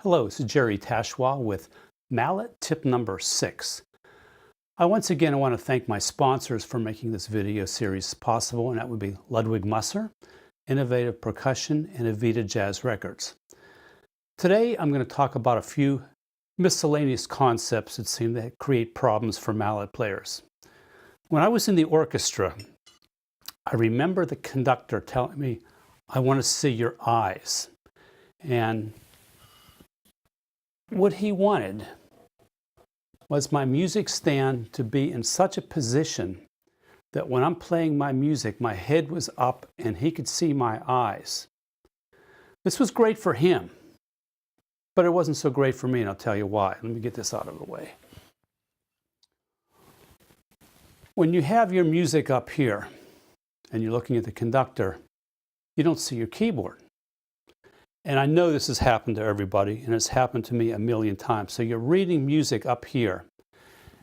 Hello, this is Jerry Tachoir with Mallet Tip number 6. Once again, I want to thank my sponsors for making this video series possible, and that would be Ludwig Musser, Innovative Percussion, and Evita Jazz Records. Today, I'm going to talk about a few miscellaneous concepts that seem to create problems for mallet players. When I was in the orchestra, I remember the conductor telling me, "I want to see your eyes." And what he wanted was my music stand to be in such a position that when I'm playing my music, my head was up and he could see my eyes. This was great for him, but it wasn't so great for me, and I'll tell you why. Let me get this out of the way. When you have your music up here and you're looking at the conductor, you don't see your keyboard. And I know this has happened to everybody, and it's happened to me a million times. So you're reading music up here,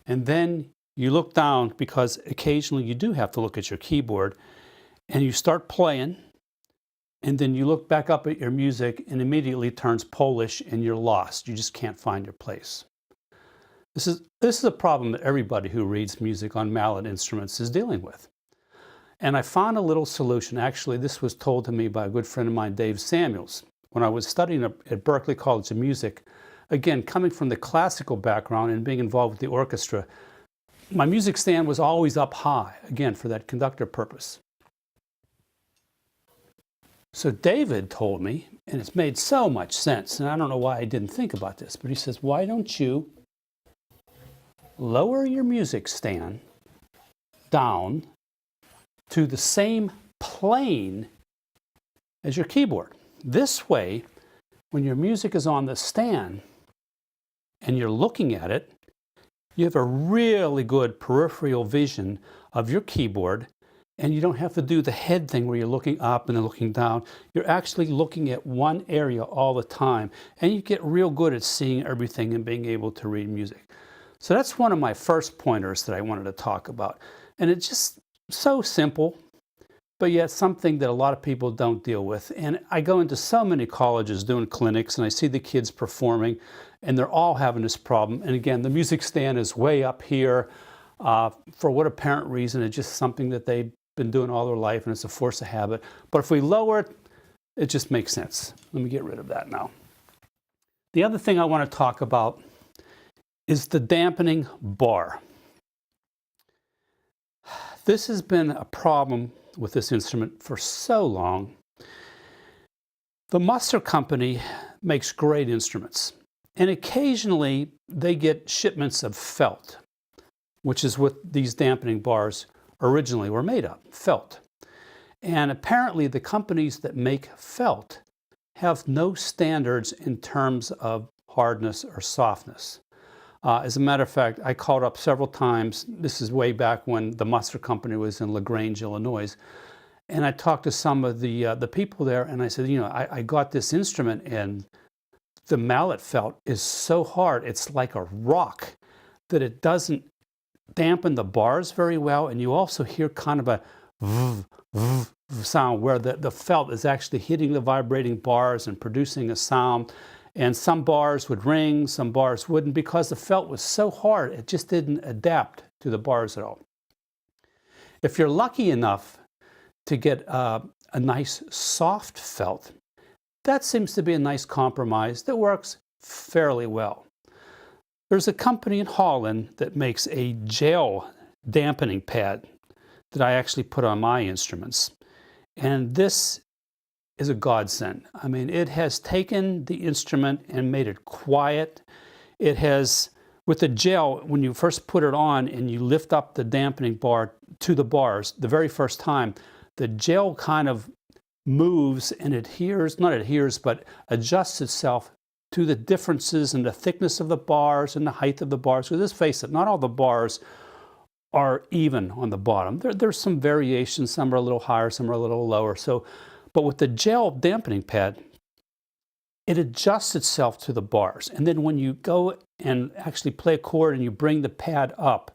and then you look down, because occasionally you do have to look at your keyboard, and you start playing, and then you look back up at your music, and immediately it turns Polish, and you're lost. You just can't find your place. This is a problem that everybody who reads music on mallet instruments is dealing with. And I found a little solution. Actually, this was told to me by a good friend of mine, Dave Samuels. When I was studying at Berklee College of Music, again, coming from the classical background and being involved with the orchestra, my music stand was always up high, again, for that conductor purpose. So David told me, and it's made so much sense, and I don't know why I didn't think about this, but he says, why don't you lower your music stand down to the same plane as your keyboard? This way, when your music is on the stand and you're looking at it, you have a really good peripheral vision of your keyboard, and you don't have to do the head thing where you're looking up and then looking down. You're actually looking at one area all the time, and you get real good at seeing everything and being able to read music. So that's one of my first pointers that I wanted to talk about. And it's just so simple, but yet something that a lot of people don't deal with. And I go into so many colleges doing clinics, and I see the kids performing, and they're all having this problem. And again, the music stand is way up here for what apparent reason. It's just something that they've been doing all their life, and it's a force of habit. But if we lower it, it just makes sense. Let me get rid of that now. The other thing I want to talk about is the dampening bar. This has been a problem with this instrument for so long. The Musser company makes great instruments, and occasionally they get shipments of felt, which is what these dampening bars originally were made of, felt. And apparently the companies that make felt have no standards in terms of hardness or softness. As a matter of fact, I called up several times. This is way back when the Musser company was in LaGrange, Illinois. And I talked to some of the people there, and I said, you know, I got this instrument, and the mallet felt is so hard, it's like a rock, that it doesn't dampen the bars very well. And you also hear kind of a sound where the felt is actually hitting the vibrating bars and producing a sound. And some bars would ring, some bars wouldn't, because the felt was so hard, it just didn't adapt to the bars at all. If you're lucky enough to get a nice soft felt, that seems to be a nice compromise that works fairly well. There's a company in Holland that makes a gel dampening pad that I actually put on my instruments. And this is a godsend. I mean, it has taken the instrument and made it quiet. It has, with the gel, when you first put it on and you lift up the dampening bar to the bars, the very first time, the gel kind of moves and but adjusts itself to the differences in the thickness of the bars and the height of the bars. So let's face it, not all the bars are even on the bottom. There's some variations. Some are a little higher, some are a little lower. But with the gel dampening pad, it adjusts itself to the bars. And then when you go and actually play a chord and you bring the pad up,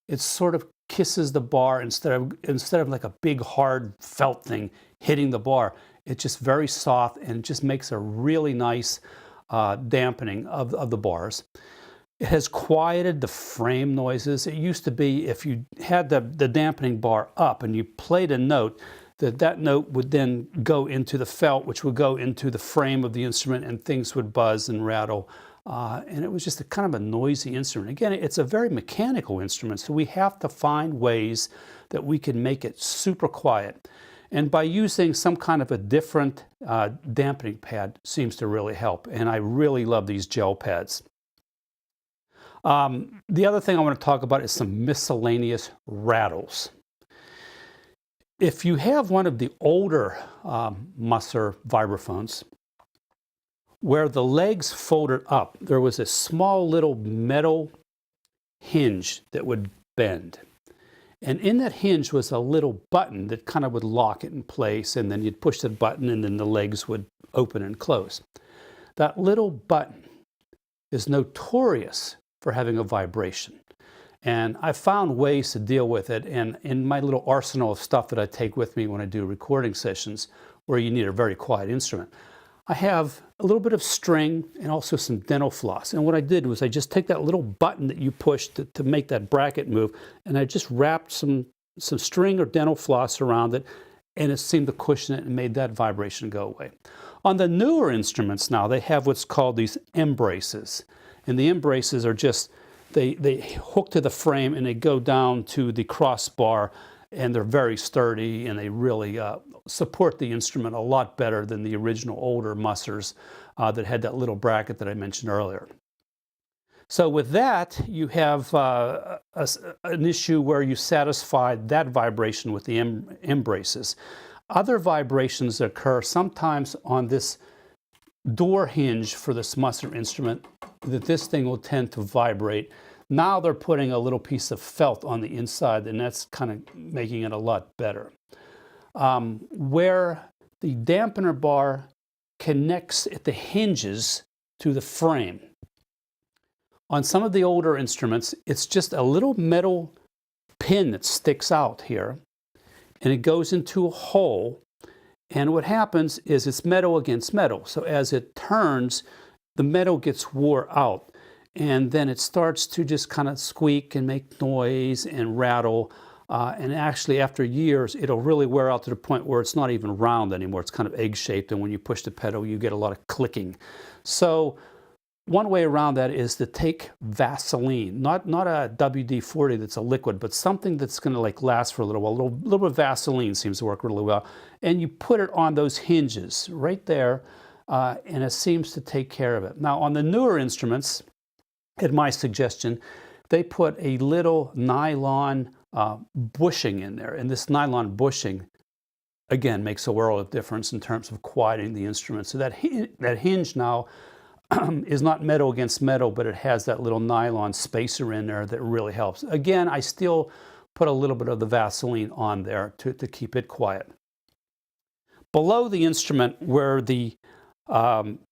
it sort of kisses the bar instead of like a big hard felt thing hitting the bar. It's just very soft, and it just makes a really nice dampening of the bars. It has quieted the frame noises. It used to be if you had the dampening bar up and you played a note, that note would then go into the felt, which would go into the frame of the instrument, and things would buzz and rattle. And it was just a kind of a noisy instrument. Again, it's a very mechanical instrument, so we have to find ways that we can make it super quiet. And by using some kind of a different dampening pad seems to really help. And I really love these gel pads. The other thing I want to talk about is some miscellaneous rattles. If you have one of the older Musser vibraphones, where the legs folded up, there was a small little metal hinge that would bend. And in that hinge was a little button that kind of would lock it in place, and then you'd push the button and then the legs would open and close. That little button is notorious for having a vibration. And I found ways to deal with it, and in my little arsenal of stuff that I take with me when I do recording sessions where you need a very quiet instrument, I have a little bit of string and also some dental floss. And what I did was I just take that little button that you push to make that bracket move, and I just wrapped some string or dental floss around it, and it seemed to cushion it and made that vibration go away. On the newer instruments now, they have what's called these embraces. And the embraces are just, they hook to the frame and they go down to the crossbar, and they're very sturdy, and they really support the instrument a lot better than the original older Mussers that had that little bracket that I mentioned earlier. So with that, you have an issue where you satisfy that vibration with the embraces. Other vibrations occur sometimes on this door hinge for this Musser instrument, that this thing will tend to vibrate. Now they're putting a little piece of felt on the inside, and that's kind of making it a lot better. Where the dampener bar connects at the hinges to the frame. On some of the older instruments, it's just a little metal pin that sticks out here, and it goes into a hole. And what happens is it's metal against metal. So as it turns, the metal gets wore out, and then it starts to just kind of squeak and make noise and rattle. And actually, after years, it'll really wear out to the point where it's not even round anymore. It's kind of egg-shaped, and when you push the pedal, you get a lot of clicking. So one way around that is to take Vaseline, not a WD-40 that's a liquid, but something that's going to like last for a little while. A little bit of Vaseline seems to work really well. And you put it on those hinges right there, and it seems to take care of it. Now, on the newer instruments, at my suggestion, they put a little nylon bushing in there. And this nylon bushing, again, makes a world of difference in terms of quieting the instrument. So that hinge now is not metal against metal, but it has that little nylon spacer in there that really helps. Again, I still put a little bit of the Vaseline on there to keep it quiet. Below the instrument, where the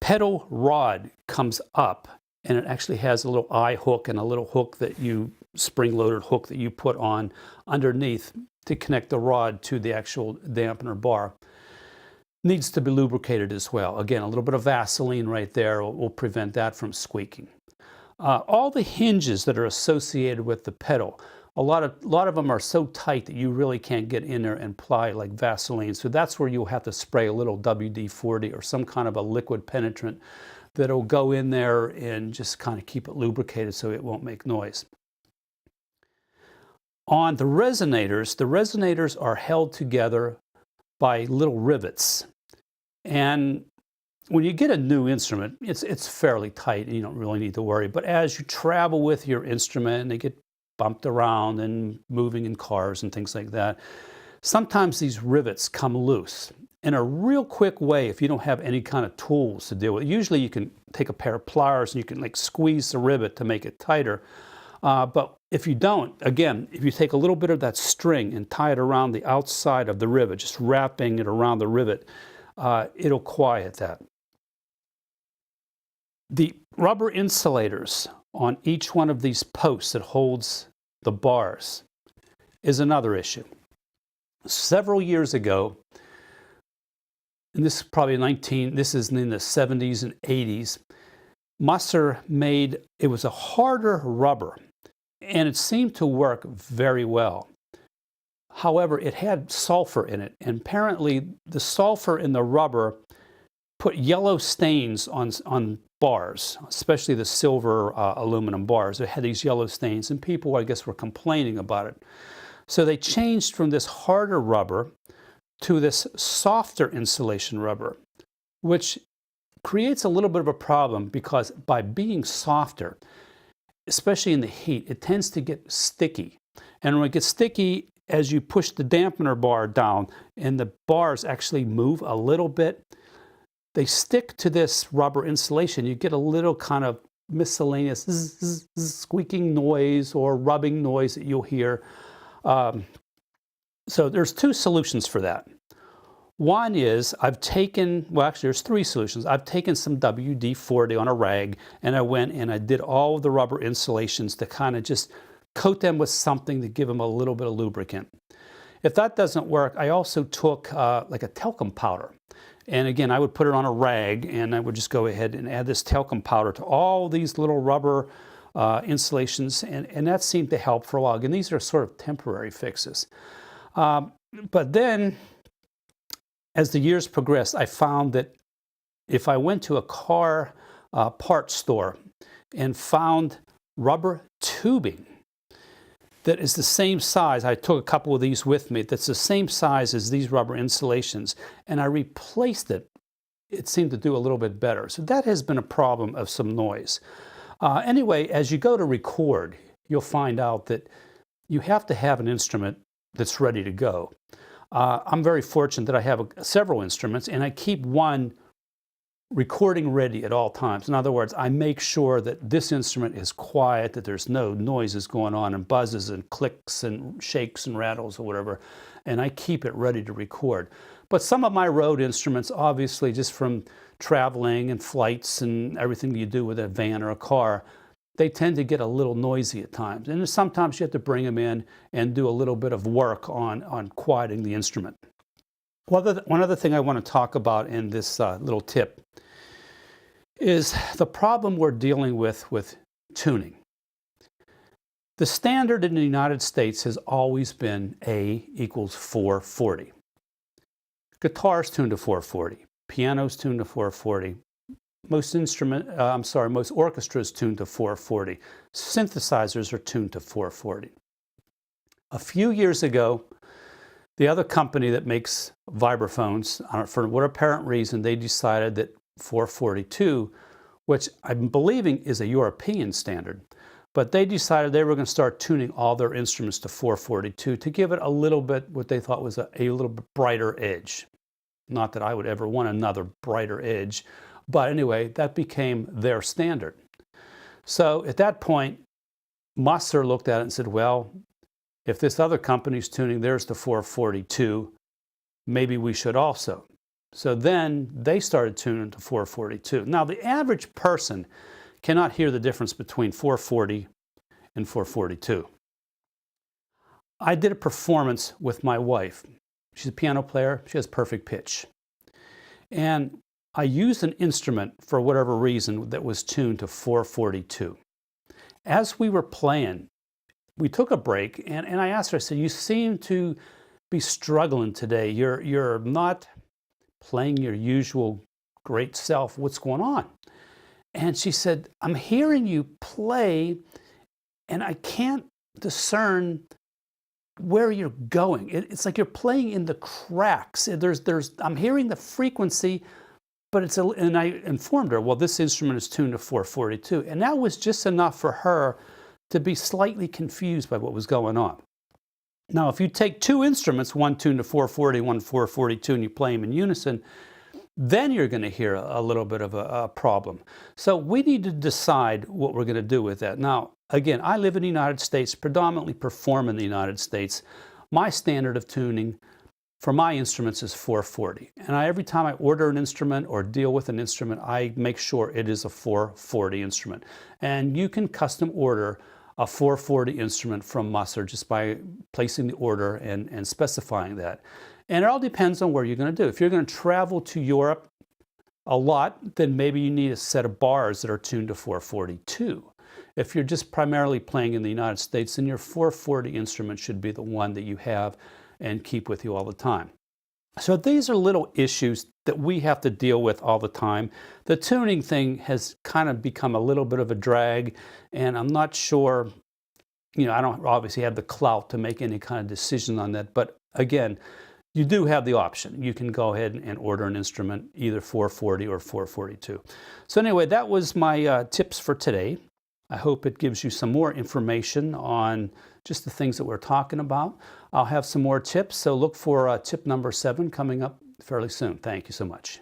pedal rod comes up, and it actually has a little eye hook and a little hook that you, spring-loaded hook that you put on underneath to connect the rod to the actual dampener bar, needs to be lubricated as well. Again, a little bit of Vaseline right there will prevent that from squeaking. All the hinges that are associated with the pedal, a lot of them are so tight that you really can't get in there and apply like Vaseline. So that's where you'll have to spray a little WD-40 or some kind of a liquid penetrant that'll go in there and just kind of keep it lubricated so it won't make noise. On the resonators are held together by little rivets. And when you get a new instrument, it's fairly tight and you don't really need to worry. But as you travel with your instrument and they get bumped around and moving in cars and things like that, sometimes these rivets come loose. In a real quick way, if you don't have any kind of tools to deal with it, usually you can take a pair of pliers and you can like squeeze the rivet to make it tighter. But if you don't, again, if you take a little bit of that string and tie it around the outside of the rivet, just wrapping it around the rivet, it'll quiet that. The rubber insulators on each one of these posts that holds the bars is another issue. Several years ago, and this is probably this is in the 70s and 80s, Musser made, it was a harder rubber, and it seemed to work very well. However, it had sulfur in it, and apparently the sulfur in the rubber put yellow stains on bars, especially the silver aluminum bars. It had these yellow stains, and people, I guess, were complaining about it. So they changed from this harder rubber to this softer insulation rubber, which creates a little bit of a problem because by being softer, especially in the heat, it tends to get sticky. And when it gets sticky, as you push the dampener bar down and the bars actually move a little bit, they stick to this rubber insulation. You get a little kind of miscellaneous squeaking noise or rubbing noise that you'll hear. So there's two solutions for that. One is I've taken, well actually there's three solutions. I've taken some WD-40 on a rag and I went and I did all of the rubber insulations to kind of just coat them with something to give them a little bit of lubricant. If that doesn't work, I also took like a talcum powder. And again, I would put it on a rag and I would just go ahead and add this talcum powder to all these little rubber insulations, and that seemed to help for a while. Again, these are sort of temporary fixes. But then, as the years progressed, I found that if I went to a car parts store and found rubber tubing that is the same size, I took a couple of these with me, that's the same size as these rubber insulations, and I replaced it, it seemed to do a little bit better. So that has been a problem of some noise. Anyway, as you go to record, you'll find out that you have to have an instrument that's ready to go. I'm very fortunate that I have several instruments, and I keep one recording ready at all times. In other words, I make sure that this instrument is quiet, that there's no noises going on and buzzes and clicks and shakes and rattles or whatever, and I keep it ready to record. But some of my road instruments, obviously just from traveling and flights and everything you do with a van or a car, they tend to get a little noisy at times. And sometimes you have to bring them in and do a little bit of work on quieting the instrument. One other thing I want to talk about in this little tip is the problem we're dealing with tuning. The standard in the United States has always been A equals 440. Guitars tuned to 440, pianos tuned to 440, most orchestras tuned to 440, synthesizers are tuned to 440. A few years ago, the other company that makes vibraphones, for what apparent reason, they decided that 442, which I'm believing is a European standard, but they decided they were going to start tuning all their instruments to 442 to give it a little bit, what they thought was a little bit brighter edge. Not that I would ever want another brighter edge, but anyway, that became their standard. So at that point, Musser looked at it and said, well, if this other company's tuning theirs to 442, maybe we should also. So then they started tuning to 442. Now the average person cannot hear the difference between 440 and 442. I did a performance with my wife. She's a piano player, she has perfect pitch. And I used an instrument for whatever reason that was tuned to 442. As we were playing, we took a break and I asked her, I said, you seem to be struggling today. You're not playing your usual great self. What's going on? And she said, I'm hearing you play and I can't discern where you're going. It's like you're playing in the cracks. I'm hearing the frequency, but and I informed her, well, this instrument is tuned to 442. And that was just enough for her to be slightly confused by what was going on. Now, if you take two instruments, one tuned to 440, one 442, and you play them in unison, then you're going to hear a little bit of a problem. So we need to decide what we're going to do with that. Now, again, I live in the United States, predominantly perform in the United States. My standard of tuning for my instruments is 440. And every time I order an instrument or deal with an instrument, I make sure it is a 440 instrument. And you can custom order a 440 instrument from Musser just by placing the order and specifying that. And it all depends on where you're going to do. If you're going to travel to Europe a lot, then maybe you need a set of bars that are tuned to 442. If you're just primarily playing in the United States, then your 440 instrument should be the one that you have and keep with you all the time. So these are little issues that we have to deal with all the time. The tuning thing has kind of become a little bit of a drag, and I'm not sure, I don't obviously have the clout to make any kind of decision on that, but again, you do have the option. You can go ahead and order an instrument, either 440 or 442. So anyway, that was my tips for today. I hope it gives you some more information on just the things that we're talking about. I'll have some more tips, so look for tip number 7 coming up fairly soon. Thank you so much.